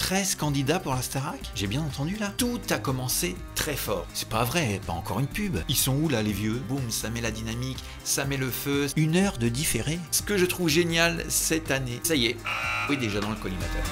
13 candidats pour la Starac? J'ai bien entendu là? Tout a commencé très fort. C'est pas vrai, pas encore une pub. Ils sont où là les vieux? Boum, ça met la dynamique, ça met le feu. 1 heure de différé. Ce que je trouve génial cette année, ça y est, oui déjà dans le collimateur.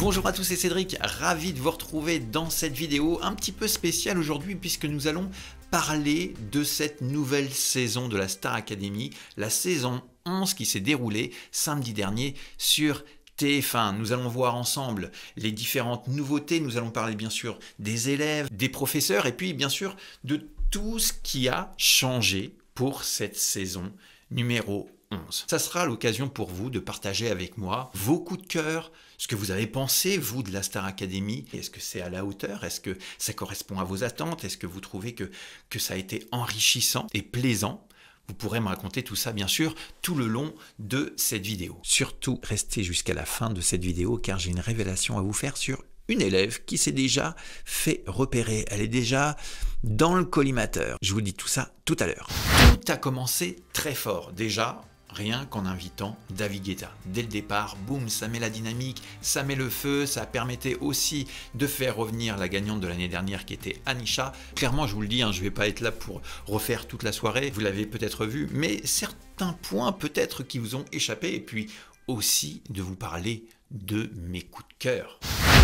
Bonjour à tous, c'est Cédric, ravi de vous retrouver dans cette vidéo un petit peu spéciale aujourd'hui puisque nous allons parler de cette nouvelle saison de la Star Academy, la saison 11 qui s'est déroulée samedi dernier sur TF1. Nous allons voir ensemble les différentes nouveautés, nous allons parler bien sûr des élèves, des professeurs et puis bien sûr de tout ce qui a changé pour cette saison numéro 11. Ça sera l'occasion pour vous de partager avec moi vos coups de cœur, ce que vous avez pensé, vous, de la Star Academy. Est-ce que c'est à la hauteur? Est-ce que ça correspond à vos attentes? Est-ce que vous trouvez que ça a été enrichissant et plaisant? Vous pourrez me raconter tout ça, bien sûr, tout le long de cette vidéo. Surtout, restez jusqu'à la fin de cette vidéo, car j'ai une révélation à vous faire sur une élève qui s'est déjà fait repérer. Elle est déjà dans le collimateur. Je vous dis tout ça tout à l'heure. Tout a commencé très fort. Déjà, rien qu'en invitant David Guetta. Dès le départ, boum, ça met la dynamique, ça met le feu, ça permettait aussi de faire revenir la gagnante de l'année dernière qui était Anisha. Clairement, je vous le dis, je ne vais pas être là pour refaire toute la soirée, vous l'avez peut-être vu, mais certains points peut-être qui vous ont échappé, et puis aussi de vous parler de mes coups de cœur.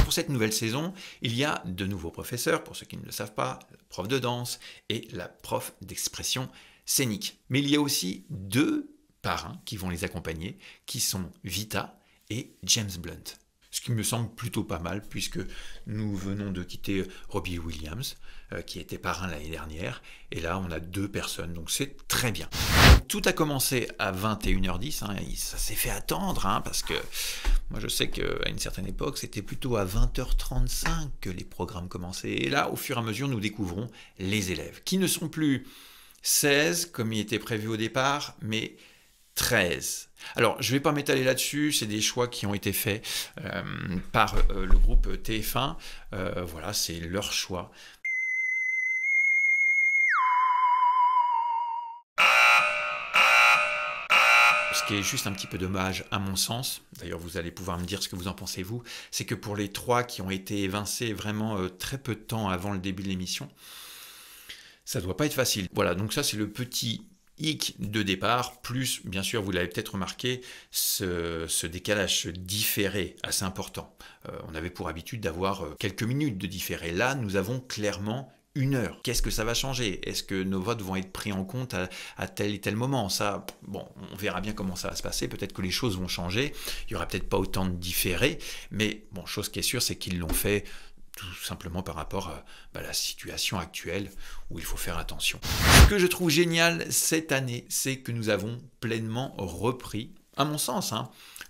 Pour cette nouvelle saison, il y a de nouveaux professeurs, pour ceux qui ne le savent pas, la prof de danse et la prof d'expression scénique. Mais il y a aussi 2 parrains qui vont les accompagner, qui sont Vita et James Blunt. Ce qui me semble plutôt pas mal, puisque nous venons de quitter Robbie Williams, qui était parrain l'année dernière, et là on a 2 personnes, donc c'est très bien. Tout a commencé à 21h10, ça s'est fait attendre, parce que moi je sais qu'à une certaine époque, c'était plutôt à 20h35 que les programmes commençaient, et là au fur et à mesure nous découvrons les élèves, qui ne sont plus 16 comme il était prévu au départ, mais 13. Alors, je ne vais pas m'étaler là-dessus, c'est des choix qui ont été faits par le groupe TF1. Voilà, c'est leur choix. Ce qui est juste un petit peu dommage à mon sens, d'ailleurs vous allez pouvoir me dire ce que vous en pensez vous, c'est que pour les 3 qui ont été évincés vraiment très peu de temps avant le début de l'émission, ça ne doit pas être facile. Voilà, donc ça c'est le petit hic de départ, plus, bien sûr, vous l'avez peut-être remarqué, ce décalage, ce différé assez important. On avait pour habitude d'avoir quelques minutes de différé. Là, nous avons clairement 1 heure. Qu'est-ce que ça va changer? Est-ce que nos votes vont être pris en compte à tel et tel moment? Ça, bon, on verra bien comment ça va se passer. Peut-être que les choses vont changer. Il n'y aura peut-être pas autant de différés. Mais bon, chose qui est sûre, c'est qu'ils l'ont fait tout simplement par rapport à la situation actuelle où il faut faire attention. Ce que je trouve génial cette année, c'est que nous avons pleinement repris, à mon sens,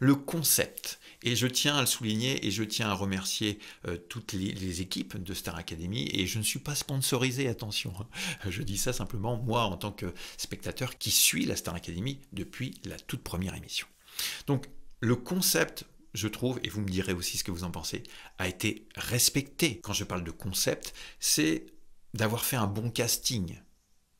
le concept. Et je tiens à le souligner et je tiens à remercier toutes les équipes de Star Academy. Et je ne suis pas sponsorisé, attention. Je dis ça simplement, moi, en tant que spectateur qui suit la Star Academy depuis la toute première émission. Donc, le concept, je trouve, et vous me direz aussi ce que vous en pensez, a été respecté. Quand je parle de concept, c'est d'avoir fait un bon casting,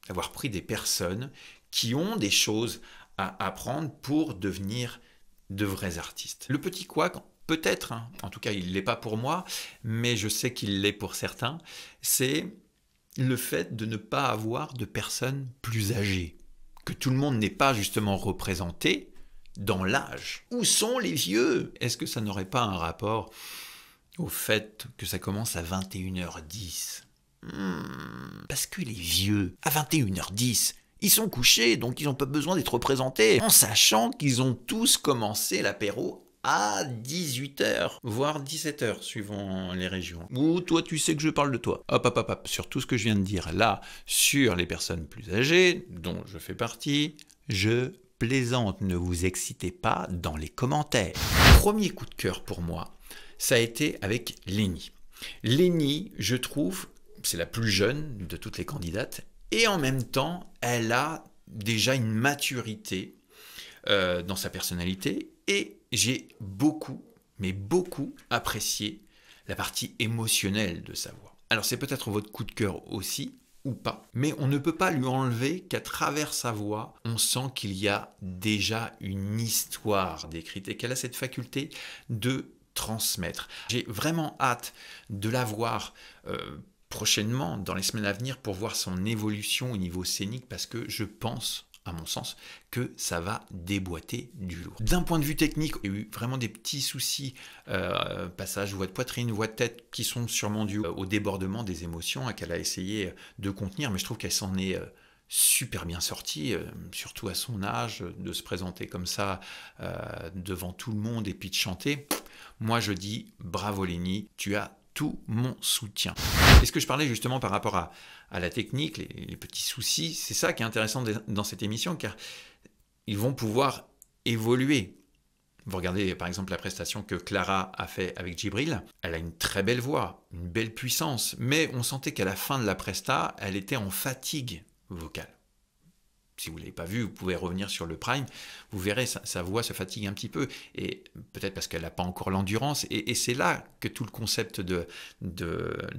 d'avoir pris des personnes qui ont des choses à apprendre pour devenir de vrais artistes. Le petit couac, peut-être, en tout cas il ne l'est pas pour moi, mais je sais qu'il l'est pour certains, c'est le fait de ne pas avoir de personnes plus âgées, que tout le monde n'est pas justement représenté dans l'âge. Où sont les vieux? Est-ce que ça n'aurait pas un rapport au fait que ça commence à 21h10? Parce que les vieux, à 21h10, ils sont couchés, donc ils n'ont pas besoin d'être représentés, en sachant qu'ils ont tous commencé l'apéro à 18h, voire 17h, suivant les régions. Ou toi, tu sais que je parle de toi. Hop, sur tout ce que je viens de dire là, sur les personnes plus âgées, dont je fais partie, je plaisante, ne vous excitez pas dans les commentaires. Premier coup de cœur pour moi, ça a été avec Lénie. Lénie, je trouve, c'est la plus jeune de toutes les candidates, et en même temps, elle a déjà une maturité dans sa personnalité, et j'ai beaucoup, mais beaucoup apprécié la partie émotionnelle de sa voix. Alors c'est peut-être votre coup de cœur aussi, ou pas, mais on ne peut pas lui enlever qu'à travers sa voix, on sent qu'il y a déjà une histoire décrite et qu'elle a cette faculté de transmettre. J'ai vraiment hâte de la voir prochainement, dans les semaines à venir, pour voir son évolution au niveau scénique, parce que je pense, à mon sens, que ça va déboîter du lourd. D'un point de vue technique, il y a eu vraiment des petits soucis, passage voix de poitrine, voix de tête, qui sont sûrement dus au débordement des émotions qu'elle a essayé de contenir, mais je trouve qu'elle s'en est super bien sortie, surtout à son âge, de se présenter comme ça devant tout le monde et puis de chanter. Moi je dis bravo Lénie, tu as tout mon soutien. Et ce que je parlais justement par rapport à la technique, les petits soucis, c'est ça qui est intéressant dans cette émission, car ils vont pouvoir évoluer. Vous regardez par exemple la prestation que Clara a fait avec Djibril, elle a une très belle voix, une belle puissance, mais on sentait qu'à la fin de la presta, elle était en fatigue vocale. Si vous ne l'avez pas vu, vous pouvez revenir sur le Prime, vous verrez, sa voix se fatigue un petit peu, et peut-être parce qu'elle n'a pas encore l'endurance, et c'est là que tout le concept de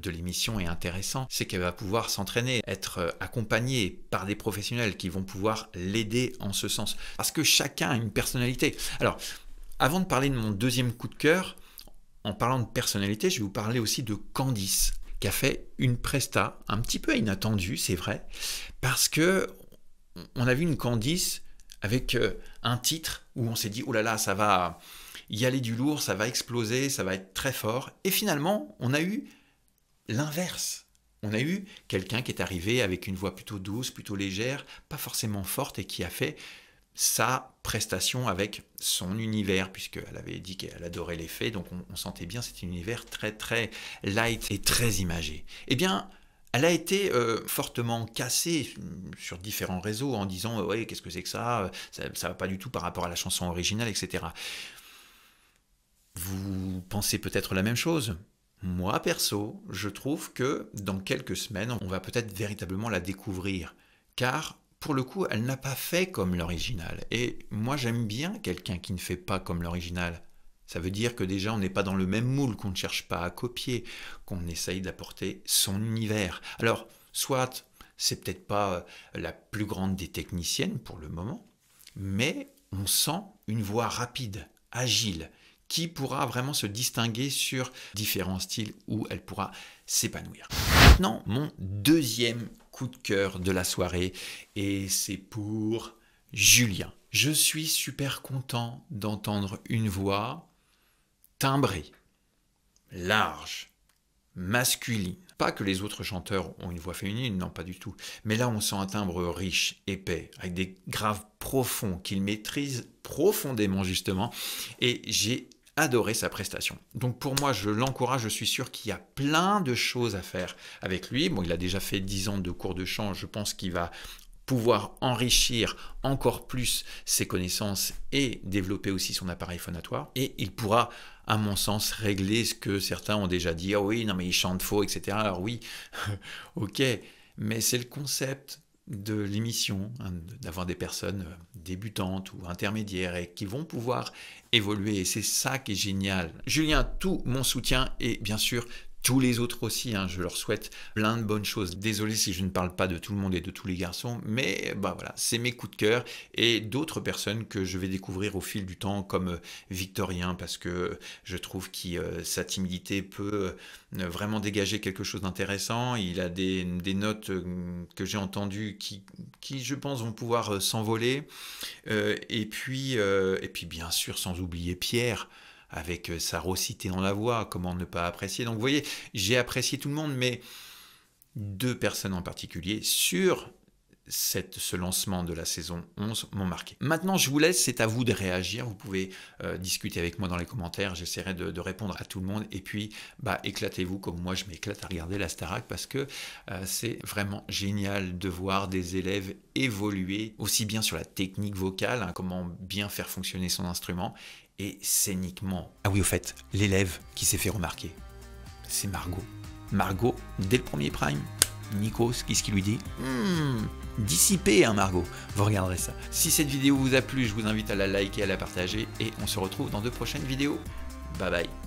l'émission est intéressant, c'est qu'elle va pouvoir s'entraîner, être accompagnée par des professionnels qui vont pouvoir l'aider en ce sens, parce que chacun a une personnalité. Alors, avant de parler de mon deuxième coup de cœur, en parlant de personnalité, je vais vous parler aussi de Candice, qui a fait une presta un petit peu inattendue, c'est vrai, parce que on a vu une Candice avec un titre où on s'est dit « Oh là là, ça va y aller du lourd, ça va exploser, ça va être très fort ». Et finalement, on a eu l'inverse. On a eu quelqu'un qui est arrivé avec une voix plutôt douce, plutôt légère, pas forcément forte, et qui a fait sa prestation avec son univers, puisqu'elle avait dit qu'elle adorait les faits, donc on sentait bien cet univers très très light et très imagé. Eh bien, elle a été fortement cassée sur différents réseaux en disant « Ouais, qu'est-ce que c'est que ça va pas du tout par rapport à la chanson originale, etc. » Vous pensez peut-être la même chose? Moi, perso, je trouve que dans quelques semaines, on va peut-être véritablement la découvrir. Car, pour le coup, elle n'a pas fait comme l'original. Et moi, j'aime bien quelqu'un qui ne fait pas comme l'original. Ça veut dire que déjà on n'est pas dans le même moule, qu'on ne cherche pas à copier, qu'on essaye d'apporter son univers. Alors, soit c'est peut-être pas la plus grande des techniciennes pour le moment, mais on sent une voix rapide, agile, qui pourra vraiment se distinguer sur différents styles où elle pourra s'épanouir. Maintenant, mon deuxième coup de cœur de la soirée, et c'est pour Julien. Je suis super content d'entendre une voix timbrée, large, masculine. Pas que les autres chanteurs ont une voix féminine, non, pas du tout. Mais là, on sent un timbre riche, épais, avec des graves profonds qu'il maîtrise profondément, justement. Et j'ai adoré sa prestation. Donc pour moi, je l'encourage, je suis sûr qu'il y a plein de choses à faire avec lui. Bon, il a déjà fait 10 ans de cours de chant, je pense qu'il va pouvoir enrichir encore plus ses connaissances et développer aussi son appareil phonatoire. Et il pourra, à mon sens, régler ce que certains ont déjà dit. « Ah oui, non mais il chante faux, etc. » Alors oui, ok, mais c'est le concept de l'émission, hein, d'avoir des personnes débutantes ou intermédiaires et qui vont pouvoir évoluer. Et c'est ça qui est génial. Julien, tout mon soutien, et bien sûr, tous les autres aussi, hein, je leur souhaite plein de bonnes choses. Désolé si je ne parle pas de tout le monde et de tous les garçons, mais bah voilà, c'est mes coups de cœur et d'autres personnes que je vais découvrir au fil du temps, comme Victorien, parce que je trouve que sa timidité peut vraiment dégager quelque chose d'intéressant. Il a des notes que j'ai entendues qui, je pense, vont pouvoir s'envoler. Et puis bien sûr, sans oublier Pierre, avec sa raucité dans la voix, comment ne pas apprécier. Donc vous voyez, j'ai apprécié tout le monde, mais deux personnes en particulier sur ce lancement de la saison 11 m'ont marqué. Maintenant, je vous laisse, c'est à vous de réagir. Vous pouvez discuter avec moi dans les commentaires. J'essaierai de répondre à tout le monde. Et puis, bah, éclatez-vous comme moi, je m'éclate à regarder la Starac parce que c'est vraiment génial de voir des élèves évoluer aussi bien sur la technique vocale, hein, comment bien faire fonctionner son instrument, et scéniquement. Ah oui, au fait, l'élève qui s'est fait remarquer, c'est Margot. Margot, dès le premier Prime, Nikos, qu'est-ce qu'il lui dit? Dissipé, hein, Margot. Vous regarderez ça. Si cette vidéo vous a plu, je vous invite à la liker, à la partager, et on se retrouve dans de prochaines vidéos. Bye bye.